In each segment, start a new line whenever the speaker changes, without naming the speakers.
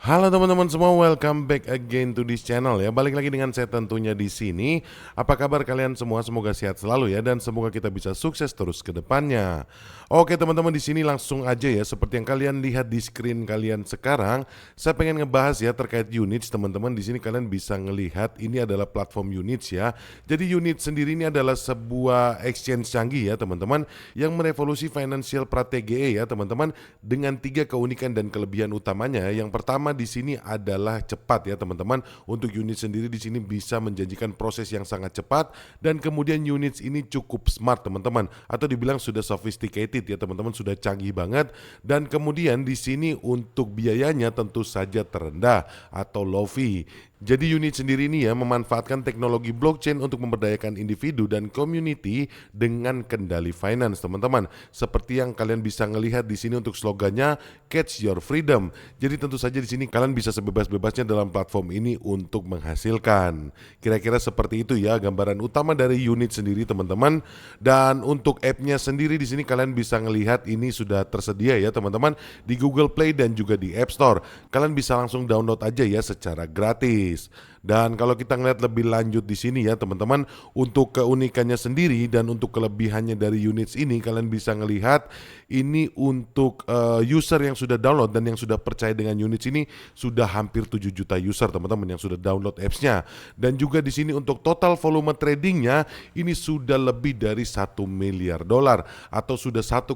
Halo teman-teman semua, welcome back again to this channel ya. Balik lagi dengan saya tentunya di sini. Apa kabar kalian semua? Semoga sehat selalu ya dan semoga kita bisa sukses terus ke depannya. Oke teman-teman, di sini langsung aja ya, seperti yang kalian lihat di screen kalian sekarang, saya pengen ngebahas ya terkait Units teman-teman. Di sini kalian bisa ngelihat ini adalah platform Units ya. Jadi Units sendiri ini adalah sebuah exchange canggih ya teman-teman, yang merevolusi financial pratege ya teman-teman, dengan 3 keunikan dan kelebihan utamanya. Yang pertama di sini adalah cepat ya teman-teman. Untuk unit sendiri di sini bisa menjanjikan proses yang sangat cepat, dan kemudian units ini cukup smart teman-teman, atau dibilang sudah sophisticated ya teman-teman, sudah canggih banget. Dan kemudian di sini untuk biayanya tentu saja terendah atau low fee. Jadi unit sendiri ini ya memanfaatkan teknologi blockchain untuk memberdayakan individu dan community dengan kendali finance teman-teman. Seperti yang kalian bisa ngelihat di sini untuk slogannya Catch Your Freedom. Jadi tentu saja di sini kalian bisa sebebas-bebasnya dalam platform ini untuk menghasilkan. Kira-kira seperti itu ya gambaran utama dari unit sendiri teman-teman. Dan untuk app-nya sendiri di sini kalian bisa ngelihat ini sudah tersedia ya teman-teman di Google Play dan juga di App Store. Kalian bisa langsung download aja ya secara gratis. Dan kalau kita ngeliat lebih lanjut di sini ya teman-teman, untuk keunikannya sendiri dan untuk kelebihannya dari units ini, kalian bisa ngelihat ini untuk user yang sudah download dan yang sudah percaya dengan units ini sudah hampir 7 juta user teman-teman yang sudah download apps-nya. Dan juga di sini untuk total volume tradingnya ini sudah lebih dari 1 miliar dolar atau sudah 1,3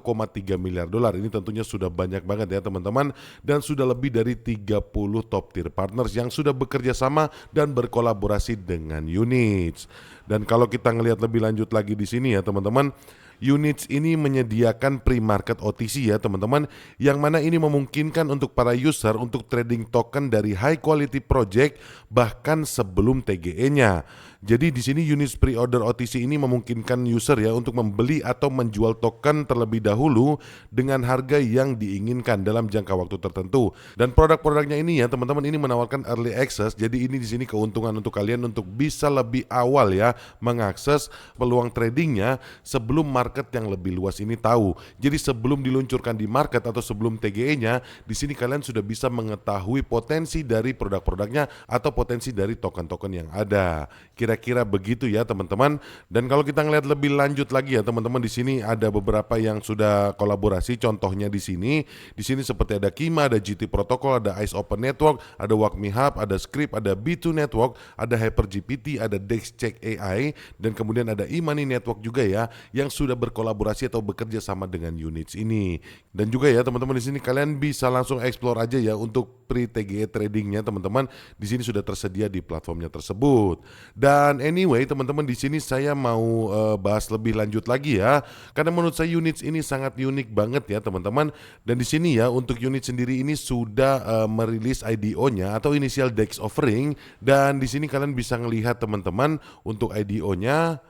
miliar dolar. Ini tentunya sudah banyak banget ya teman-teman, dan sudah lebih dari 30 top tier partners yang sudah bekerja sama dan berkolaborasi dengan Units. Dan kalau kita ngelihat lebih lanjut lagi di sini ya teman-teman, Units ini menyediakan pre-market OTC ya teman-teman, yang mana ini memungkinkan untuk para user untuk trading token dari high quality project bahkan sebelum TGE-nya. Jadi di sini Units pre-order OTC ini memungkinkan user ya untuk membeli atau menjual token terlebih dahulu dengan harga yang diinginkan dalam jangka waktu tertentu. Dan produk-produknya ini ya teman-teman ini menawarkan early access. Jadi ini di sini keuntungan untuk kalian untuk bisa lebih awal ya mengakses peluang tradingnya sebelum market yang lebih luas ini tahu. Jadi sebelum diluncurkan di market atau sebelum TGE-nya, di sini kalian sudah bisa mengetahui potensi dari produk-produknya atau potensi dari token-token yang ada. Kira-kira begitu ya teman-teman. Dan kalau kita ngelihat lebih lanjut lagi ya teman-teman, di sini ada beberapa yang sudah kolaborasi. Contohnya di sini seperti ada Kima, ada GT Protocol, ada Ice Open Network, ada WalkMe Hub, ada Script, ada B2 Network, ada HyperGPT, ada DexCheck AI, dan kemudian ada e-money network juga ya yang sudah berkolaborasi atau bekerja sama dengan Units ini. Dan juga ya teman-teman, di sini kalian bisa langsung explore aja ya untuk pre-TGE tradingnya teman-teman. Di sini sudah tersedia di platformnya tersebut. Dan anyway teman-teman, di sini saya mau bahas lebih lanjut lagi ya, karena menurut saya Units ini sangat unik banget ya teman-teman. Dan di sini ya untuk unit sendiri ini sudah merilis IDO-nya atau Initial Dex Offering, dan di sini kalian bisa ngelihat teman-teman untuk IDO-nya.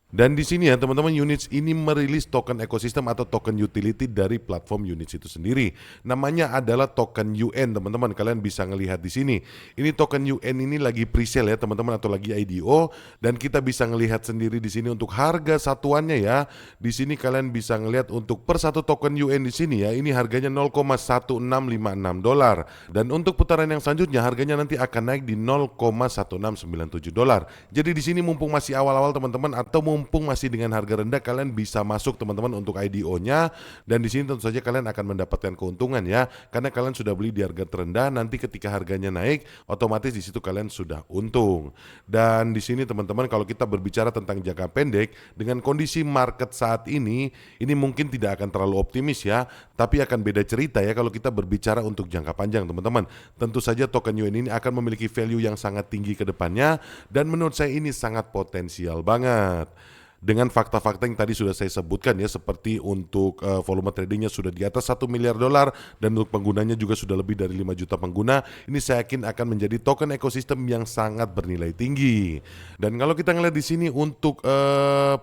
Dan di sini ya teman-teman, Units ini merilis token ekosistem atau token utility dari platform Units itu sendiri. Namanya adalah token UN teman-teman. Kalian bisa ngelihat di sini. Ini token UN ini lagi pre-sale ya teman-teman, atau lagi IDO, dan kita bisa ngelihat sendiri di sini untuk harga satuannya ya. Di sini kalian bisa ngelihat untuk per satu token UN di sini ya, ini harganya 0,1656 dolar. Dan untuk putaran yang selanjutnya harganya nanti akan naik di 0,1697 dolar. Jadi di sini mumpung masih awal-awal teman-teman, atau mumpung masih dengan harga rendah, kalian bisa masuk teman-teman untuk IDO-nya. Dan di sini tentu saja kalian akan mendapatkan keuntungan ya, karena kalian sudah beli di harga terendah. Nanti ketika harganya naik, otomatis di situ kalian sudah untung. Dan di sini teman-teman, kalau kita berbicara tentang jangka pendek dengan kondisi market saat ini mungkin tidak akan terlalu optimis ya, tapi akan beda cerita ya kalau kita berbicara untuk jangka panjang teman-teman. Tentu saja token UN ini akan memiliki value yang sangat tinggi ke depannya, dan menurut saya ini sangat potensial banget. Dengan fakta-fakta yang tadi sudah saya sebutkan ya, seperti untuk volume tradingnya sudah di atas 1 miliar dolar, dan untuk penggunanya juga sudah lebih dari 5 juta pengguna. Ini saya yakin akan menjadi token ekosistem yang sangat bernilai tinggi. Dan kalau kita ngeliat di sini untuk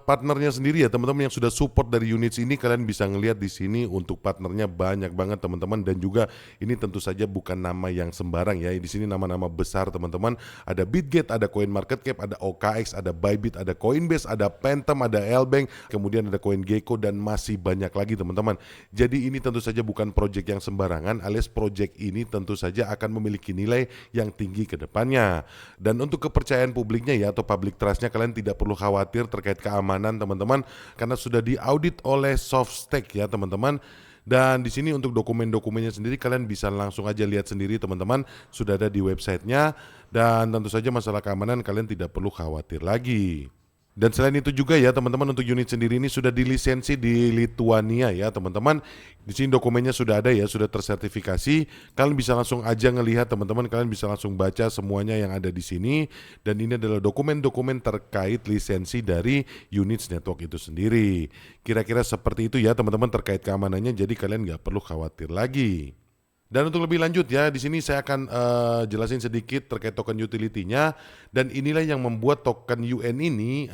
partnernya sendiri ya teman-teman, yang sudah support dari Units ini, kalian bisa ngelihat di sini untuk partnernya banyak banget teman-teman. Dan juga ini tentu saja bukan nama yang sembarang ya. Di sini nama-nama besar teman-teman. Ada Bitget, ada CoinMarketCap, ada OKX, ada Bybit, ada Coinbase, ada Pen, Phantom, ada L-Bank, kemudian ada CoinGecko dan masih banyak lagi teman-teman. Jadi ini tentu saja bukan project yang sembarangan, alias project ini tentu saja akan memiliki nilai yang tinggi ke depannya. Dan untuk kepercayaan publiknya ya atau public trustnya, kalian tidak perlu khawatir terkait keamanan teman-teman, karena sudah diaudit oleh Softstake ya teman-teman. Dan di sini untuk dokumen-dokumennya sendiri kalian bisa langsung aja lihat sendiri teman-teman, sudah ada di websitenya. Dan tentu saja masalah keamanan kalian tidak perlu khawatir lagi. Dan selain itu juga ya teman-teman, untuk unit sendiri ini sudah dilisensi di Lituania ya teman-teman. Di sini dokumennya sudah ada ya, sudah tersertifikasi. Kalian bisa langsung aja ngelihat teman-teman, kalian bisa langsung baca semuanya yang ada di sini. Dan ini adalah dokumen-dokumen terkait lisensi dari Units Network itu sendiri. Kira-kira seperti itu ya teman-teman terkait keamanannya, jadi kalian nggak perlu khawatir lagi. Dan untuk lebih lanjut ya, di sini saya akan jelasin sedikit terkait token utility-nya. Dan inilah yang membuat token UN ini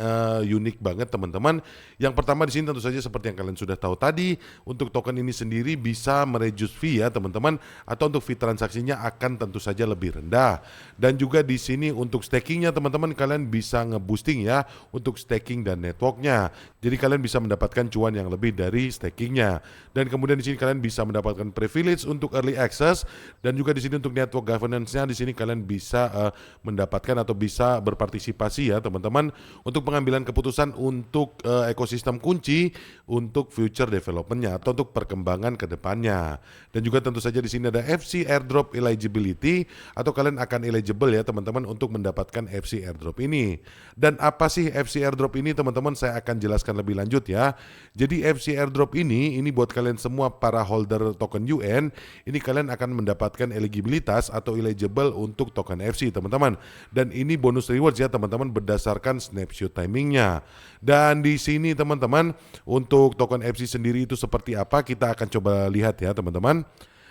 unik banget teman-teman. Yang pertama di sini tentu saja seperti yang kalian sudah tahu tadi, untuk token ini sendiri bisa mereduce fee ya teman-teman, atau untuk fee transaksinya akan tentu saja lebih rendah. Dan juga di sini untuk stakingnya teman-teman, kalian bisa nge-boosting ya untuk staking dan networknya. Jadi kalian bisa mendapatkan cuan yang lebih dari stakingnya. Dan kemudian di sini kalian bisa mendapatkan privilege untuk early access, dan juga di sini untuk network governance-nya di sini kalian bisa mendapatkan atau bisa berpartisipasi ya teman-teman untuk pengambilan keputusan untuk ekosistem kunci untuk future development-nya atau untuk perkembangan ke depannya. Dan juga tentu saja di sini ada FC airdrop eligibility, atau kalian akan eligible ya teman-teman untuk mendapatkan FC airdrop ini. Dan apa sih FC airdrop ini teman-teman, saya akan jelaskan lebih lanjut ya. Jadi FC airdrop ini buat kalian semua para holder token UN, ini kalian akan mendapatkan eligibilitas atau eligible untuk token FC teman-teman. Dan ini bonus rewards ya teman-teman berdasarkan snapshot timingnya. Dan di sini teman-teman untuk token FC sendiri itu seperti apa, kita akan coba lihat ya teman-teman.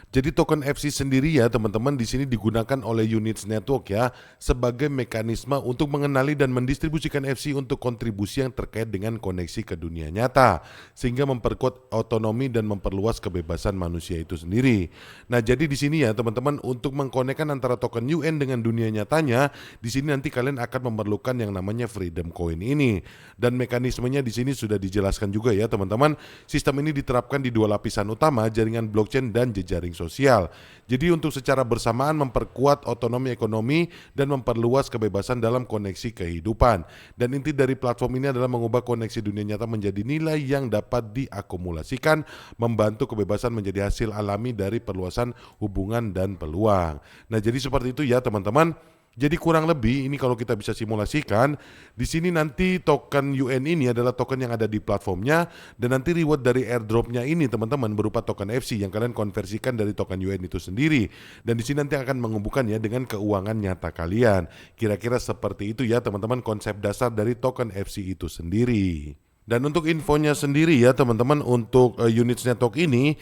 Jadi token FC sendiri ya teman-teman di sini digunakan oleh Units Network ya sebagai mekanisme untuk mengenali dan mendistribusikan FC untuk kontribusi yang terkait dengan koneksi ke dunia nyata, sehingga memperkuat otonomi dan memperluas kebebasan manusia itu sendiri. Nah, jadi di sini ya teman-teman, untuk mengkonekkan antara token UN dengan dunia nyatanya, di sini nanti kalian akan memerlukan yang namanya Freedom Coin ini. Dan mekanismenya di sini sudah dijelaskan juga ya teman-teman. Sistem ini diterapkan di dua lapisan utama, jaringan blockchain dan jejaring sosial. Jadi untuk secara bersamaan memperkuat otonomi ekonomi dan memperluas kebebasan dalam koneksi kehidupan. Dan inti dari platform ini adalah mengubah koneksi dunia nyata menjadi nilai yang dapat diakumulasikan, membantu kebebasan menjadi hasil alami dari perluasan hubungan dan peluang. Nah, jadi seperti itu ya teman-teman. Jadi kurang lebih ini kalau kita bisa simulasikan, di sini nanti token UN ini adalah token yang ada di platformnya, dan nanti reward dari airdropnya ini teman-teman berupa token FC yang kalian konversikan dari token UN itu sendiri. Dan di sini nanti akan menghubungkan ya dengan keuangan nyata kalian. Kira-kira seperti itu ya teman-teman konsep dasar dari token FC itu sendiri. Dan untuk infonya sendiri ya teman-teman, untuk Units Network ini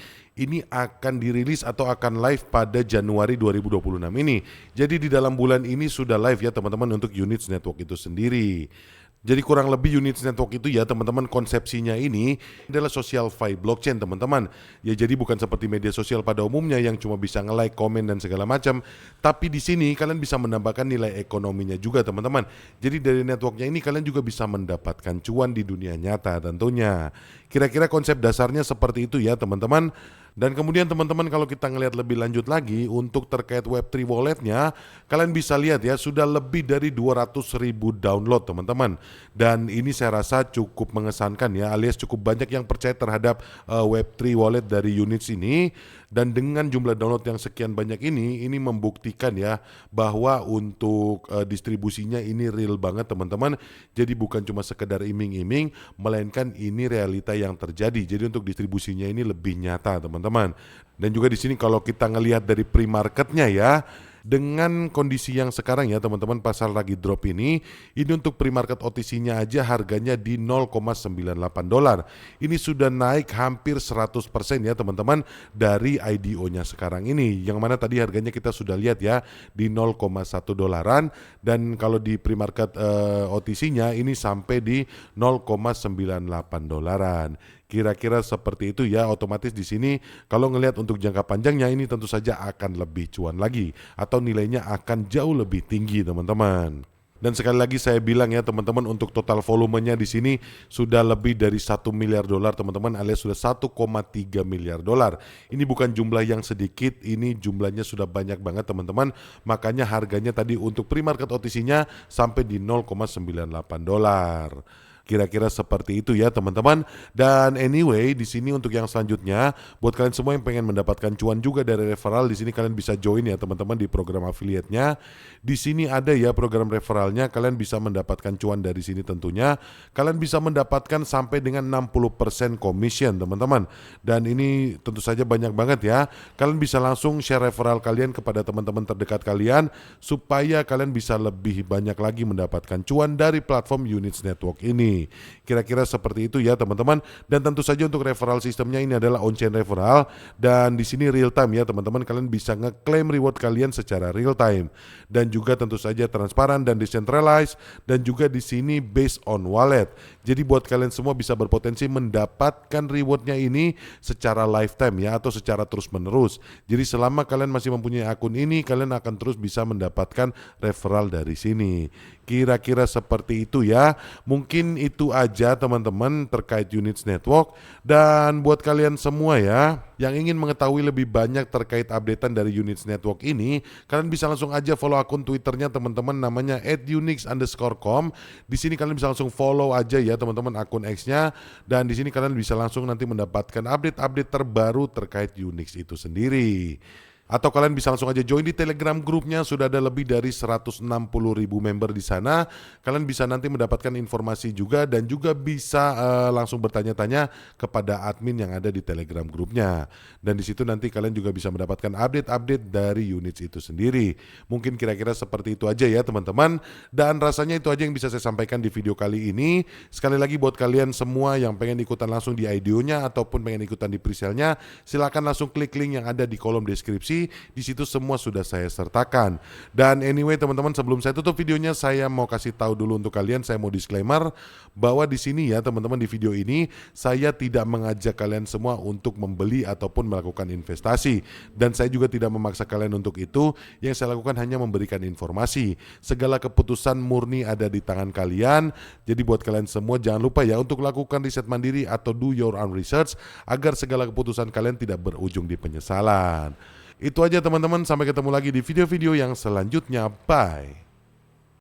akan dirilis atau akan live pada Januari 2026 ini. Jadi di dalam bulan ini sudah live ya teman-teman untuk Units Network itu sendiri. Jadi kurang lebih Units Network itu ya teman-teman, konsepsinya ini adalah social fi blockchain teman-teman. Ya jadi bukan seperti media sosial pada umumnya yang cuma bisa nge-like, komen dan segala macam. Tapi di sini kalian bisa menambahkan nilai ekonominya juga teman-teman. Jadi dari networknya ini kalian juga bisa mendapatkan cuan di dunia nyata tentunya. Kira-kira konsep dasarnya seperti itu ya teman-teman. Dan kemudian teman-teman kalau kita ngelihat lebih lanjut lagi untuk terkait Web3 walletnya, kalian bisa lihat ya sudah lebih dari 200.000 download teman-teman. Dan ini saya rasa cukup mengesankan ya, alias cukup banyak yang percaya terhadap Web3 wallet dari Units ini. Dan dengan jumlah download yang sekian banyak ini membuktikan ya bahwa untuk distribusinya ini real banget teman-teman. Jadi bukan cuma sekedar iming-iming, melainkan ini realita yang terjadi. Jadi untuk distribusinya ini lebih nyata teman-teman. Dan juga di sini kalau kita ngelihat dari pre-marketnya ya, dengan kondisi yang sekarang ya teman-teman, pasar lagi drop ini untuk pre-market OTC-nya aja harganya di $0,98. Ini sudah naik hampir 100% ya teman-teman dari IDO-nya sekarang ini, yang mana tadi harganya kita sudah lihat ya di $0,1, dan kalau di pre-market OTC-nya ini sampai di $0,98. Kira-kira seperti itu ya, otomatis di sini kalau ngelihat untuk jangka panjangnya ini tentu saja akan lebih cuan lagi atau nilainya akan jauh lebih tinggi teman-teman. Dan sekali lagi saya bilang ya teman-teman, untuk total volumenya di sini sudah lebih dari 1 miliar dolar teman-teman, alias sudah 1,3 miliar dolar. Ini bukan jumlah yang sedikit, ini jumlahnya sudah banyak banget teman-teman. Makanya harganya tadi untuk pre-market OTC-nya sampai di 0,98 dolar. Kira-kira seperti itu ya teman-teman. Dan anyway, di sini untuk yang selanjutnya, buat kalian semua yang pengen mendapatkan cuan juga dari referral, di sini kalian bisa join ya teman-teman di program affiliate-nya. Di sini ada ya program referralnya, kalian bisa mendapatkan cuan dari sini tentunya. Kalian bisa mendapatkan sampai dengan 60% commission teman-teman. Dan ini tentu saja banyak banget ya. Kalian bisa langsung share referral kalian kepada teman-teman terdekat kalian supaya kalian bisa lebih banyak lagi mendapatkan cuan dari platform Units Network ini. Kira-kira seperti itu ya teman-teman. Dan tentu saja untuk referral sistemnya ini adalah on-chain referral, dan di sini real time ya teman-teman. Kalian bisa ngeklaim reward kalian secara real time, dan juga tentu saja transparan dan decentralized, dan juga di sini based on wallet. Jadi buat kalian semua bisa berpotensi mendapatkan rewardnya ini secara lifetime ya, atau secara terus menerus. Jadi selama kalian masih mempunyai akun ini, kalian akan terus bisa mendapatkan referral dari sini. Kira-kira seperti itu ya. Mungkin itu aja teman-teman terkait Units Network. Dan buat kalian semua ya yang ingin mengetahui lebih banyak terkait updatean dari Units Network ini, kalian bisa langsung aja follow akun Twitternya teman-teman, namanya @unix_com. Di sini kalian bisa langsung follow aja ya teman-teman akun X-nya, dan di sini kalian bisa langsung nanti mendapatkan update-update terbaru terkait Unix itu sendiri. Atau kalian bisa langsung aja join di Telegram grupnya, sudah ada lebih dari 160.000 member di sana. Kalian bisa nanti mendapatkan informasi juga, dan juga bisa langsung bertanya-tanya kepada admin yang ada di Telegram grupnya. Dan di situ nanti kalian juga bisa mendapatkan update-update dari Units itu sendiri. Mungkin kira-kira seperti itu aja ya teman-teman. Dan rasanya itu aja yang bisa saya sampaikan di video kali ini. Sekali lagi buat kalian semua yang pengen ikutan langsung di IDO-nya ataupun pengen ikutan di pre-sale-nya, silakan langsung klik link yang ada di kolom deskripsi. Di situ semua sudah saya sertakan. Dan anyway teman-teman, sebelum saya tutup videonya, saya mau kasih tahu dulu untuk kalian, saya mau disclaimer bahwa di sini ya teman-teman, di video ini saya tidak mengajak kalian semua untuk membeli ataupun melakukan investasi, dan saya juga tidak memaksa kalian untuk itu. Yang saya lakukan hanya memberikan informasi. Segala keputusan murni ada di tangan kalian. Jadi buat kalian semua jangan lupa ya untuk lakukan riset mandiri atau do your own research, agar segala keputusan kalian tidak berujung di penyesalan. Itu aja teman-teman, sampai ketemu lagi di video-video yang selanjutnya. Bye.